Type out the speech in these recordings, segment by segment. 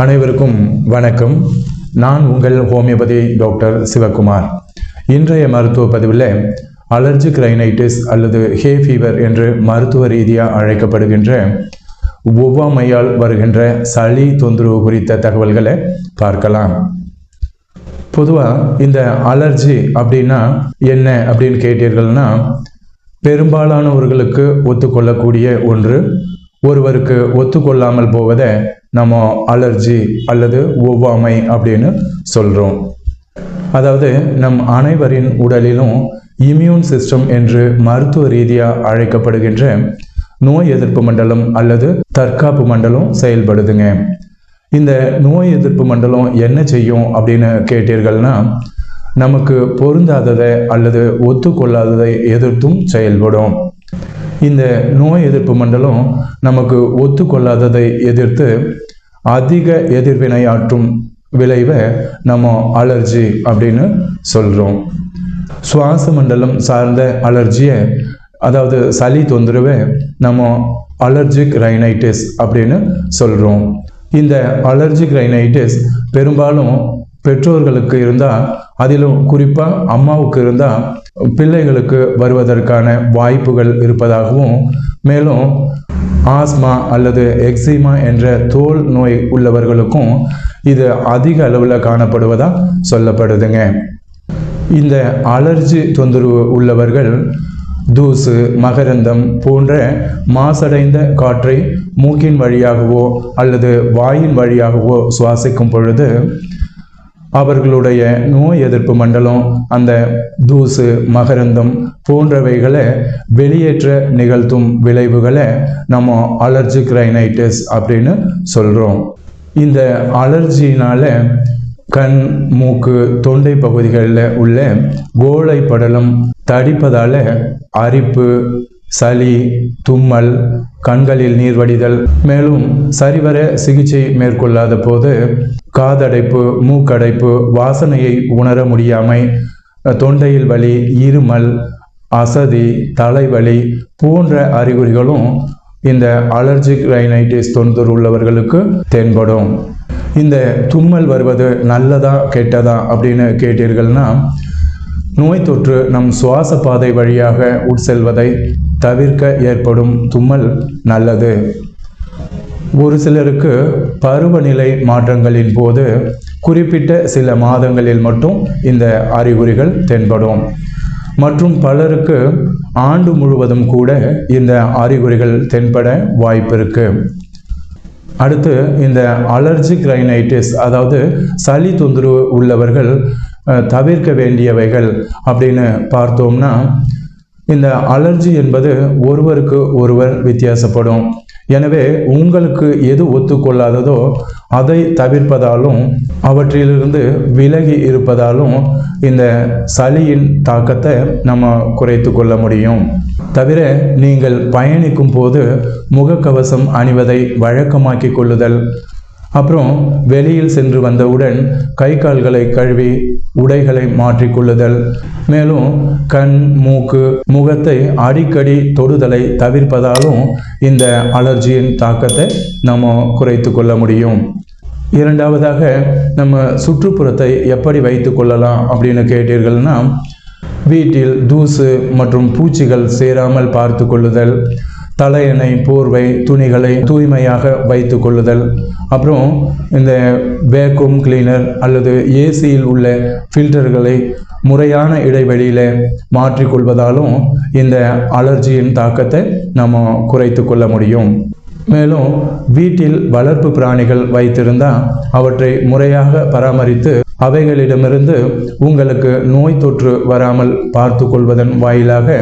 அனைவருக்கும் வணக்கம். நான் உங்கள் ஹோமியோபதி டாக்டர் சிவகுமார். இன்றைய மருத்துவ பதிவில் அலர்ஜிக் ரைனைட்டிஸ் அல்லது ஹே ஃபீவர் என்று மருத்துவ ரீதியாக அழைக்கப்படுகின்ற ஒவ்வாமையால் வருகின்ற சளி தொந்தரவு குறித்த தகவல்களை பார்க்கலாம். பொதுவாக இந்த அலர்ஜி அப்படின்னா என்ன அப்படின்னு கேட்டீர்கள்னா, பெரும்பாலானவர்களுக்கு ஒத்துக்கொள்ளக்கூடிய ஒன்று, ஒருவருக்கு ஒத்துக்கொள்ளாமல் போவதை நம்ம அலர்ஜி அல்லது ஒவ்வாமை அப்படின்னு சொல்கிறோம். அதாவது நம் அனைவரின் உடலிலும் இம்யூன் சிஸ்டம் என்று மருத்துவ ரீதியாக அழைக்கப்படுகின்ற நோய் எதிர்ப்பு மண்டலம் அல்லது தற்காப்பு மண்டலம் செயல்படுதுங்க. இந்த நோய் எதிர்ப்பு மண்டலம் என்ன செய்யும் அப்படின்னு கேட்டீர்கள்னா, நமக்கு பொருந்தாததை அல்லது ஒத்துக்கொள்ளாததை எதிர்த்தும் செயல்படும். இந்த நோய் எதிர்ப்பு மண்டலம் நமக்கு ஒத்துக்கொள்ளாததை எதிர்த்து அதிக எதிர்வினையாற்றும் விளைவை நம்ம அலர்ஜி அப்படின்னு சொல்கிறோம். சுவாச மண்டலம் சார்ந்த அலர்ஜியை, அதாவது சளி தொந்தரவை நம்ம அலர்ஜிக் ரைனைட்டிஸ் அப்படின்னு சொல்கிறோம். இந்த அலர்ஜிக் ரைனைட்டிஸ் பெரும்பாலும் பெற்றோர்களுக்கு இருந்தால், அதிலும் குறிப்பாக அம்மாவுக்கு இருந்தால் பிள்ளைகளுக்கு வருவதற்கான வாய்ப்புகள் இருப்பதாகவும், மேலும் ஆஸ்மா அல்லது எக்ஸிமா என்ற தோல் நோய் உள்ளவர்களுக்கும் இது அதிக அளவில் காணப்படுவதாக சொல்லப்படுதுங்க. இந்த அலர்ஜி தொந்தரவு உள்ளவர்கள் தூசு, மகரந்தம் போன்ற மாசடைந்த காற்றை மூக்கின் வழியாகவோ அல்லது வாயின் வழியாகவோ சுவாசிக்கும் பொழுது அவர்களுடைய நோய் எதிர்ப்பு மண்டலம் அந்த தூசு, மகரந்தம் போன்றவைகளை வெளியேற்ற நிகழ்த்தும் விளைவுகளை நம்ம அலர்ஜிக் ரைனைட்டிஸ் அப்படின்னு சொல்கிறோம். இந்த அலர்ஜினால கண், மூக்கு, தொண்டை பகுதிகளில் உள்ள கோழை படலம் தடிப்பதால் அரிப்பு, சளி, தும்மல், கண்களில் நீர் வடிதல், மேலும் சரிவர சிகிச்சை மேற்கொள்ளாத போது காதடைப்பு, மூக்கடைப்பு, வாசனையை உணர முடியாமை, தொண்டையில் வலி, இருமல், அசதி, தலைவலி போன்ற அறிகுறிகளும் இந்த அலர்ஜிக் ரைனைட்டிஸ் தொந்தரவு உள்ளவர்களுக்கு தென்படும். இந்த தும்மல் வருவது நல்லதா கெட்டதா அப்படின்னு கேட்டீர்கள்னா, நோய் தொற்று நம் சுவாச பாதை வழியாக உட்செல்வதை தவிர்க்க ஏற்படும் தும்மல் நல்லது. ஒரு சிலருக்கு பருவநிலை மாற்றங்களின் போது குறிப்பிட்ட சில மாதங்களில் மட்டும் இந்த அறிகுறிகள் தென்படும். மற்றும் பலருக்கு ஆண்டு முழுவதும் கூட இந்த அறிகுறிகள் தென்பட வாய்ப்பு இருக்கு. அடுத்து இந்த அலர்ஜிக் ரைனைட்டிஸ், அதாவது சளி தொந்தரவு உள்ளவர்கள் தவிர்க்க வேண்டியவைகள் அப்படின்னு பார்த்தோம்னா, இந்த அலர்ஜி என்பது ஒருவருக்கு ஒருவர் வித்தியாசப்படும். எனவே உங்களுக்கு எது ஒத்துக்கொள்ளாததோ அதை தவிர்ப்பதாலும் அவற்றிலிருந்து விலகி இருப்பதாலும் இந்த சளியின் தாக்கத்தை நம்ம குறைத்து கொள்ள முடியும். தவிர நீங்கள் பயணிக்கும் போது முகக்கவசம் அணிவதை வழக்கமாக்கி கொள்ளுதல், அப்புறம் வெளியில் சென்று வந்தவுடன் கை கால்களை கழுவி உடைகளை மாற்றிக்கொள்ளுதல், மேலும் கண், மூக்கு, முகத்தை அடிக்கடி தொடுதலை தவிர்ப்பதாலும் இந்த அலர்ஜியின் தாக்கத்தை நம்ம குறைத்து கொள்ள முடியும். இரண்டாவதாக, நம்ம சுற்றுப்புறத்தை எப்படி வைத்து கொள்ளலாம் அப்படின்னு கேட்டீர்கள்னா, வீட்டில் தூசு மற்றும் பூச்சிகள் சேராமல் பார்த்து கொள்ளுதல், தலையணை, போர்வை, துணிகளை தூய்மையாக வைத்து கொள்ளுதல், அப்புறம் இந்த வேக்யூம் கிளீனர் அல்லது ஏசியில் உள்ள ஃபில்டர்களை முறையான இடைவெளியில் மாற்றிக்கொள்வதாலும் இந்த அலர்ஜியின் தாக்கத்தை நம்ம குறைத்து கொள்ள முடியும். மேலும் வீட்டில் வளர்ப்பு பிராணிகள் வைத்திருந்தால் அவற்றை முறையாக பராமரித்து அவைகளிடமிருந்து உங்களுக்கு நோய் தொற்று வராமல் பார்த்து கொள்வதன் வாயிலாக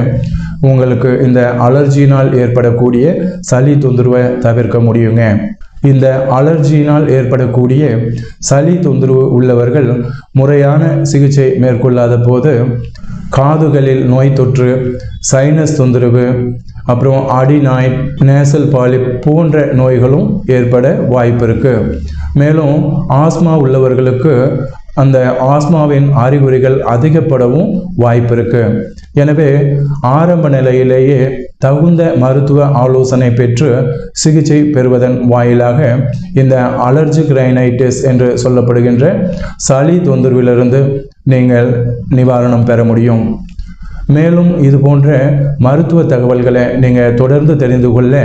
உங்களுக்கு இந்த அலர்ஜியினால் ஏற்படக்கூடிய சளி தொந்தரவை தவிர்க்க முடியுங்க. இந்த அலர்ஜியினால் ஏற்படக்கூடிய சளி தொந்தரவு உள்ளவர்கள் முறையான சிகிச்சை மேற்கொள்ளாத போது காதுகளில் நோய் தொற்று, சைனஸ் தொந்தரவு, அப்புறம் அடிநாய்ட், நேசல் பாலிப் போன்ற நோய்களும் ஏற்பட வாய்ப்பு இருக்கு. மேலும் ஆஸ்மா உள்ளவர்களுக்கு அந்த ஆஸ்மாவின் அறிகுறிகள் அதிகப்படவும் வாய்ப்பு இருக்கு. எனவே ஆரம்ப நிலையிலேயே தகுந்த மருத்துவ ஆலோசனை பெற்று சிகிச்சை பெறுவதன் வாயிலாக இந்த அலர்ஜிக் ரைனைட்டிஸ் என்று சொல்லப்படுகின்ற சளி தொந்தரவிலிருந்து நீங்கள் நிவாரணம் பெற முடியும். மேலும் இது போன்ற மருத்துவ தகவல்களை நீங்கள் தொடர்ந்து தெரிந்து கொள்ள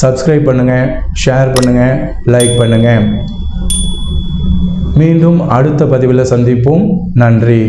சப்ஸ்கிரைப் பண்ணுங்கள், ஷேர் பண்ணுங்கள், லைக் பண்ணுங்கள். மீண்டும் அடுத்த பதிவில் சந்திப்போம். நன்றி.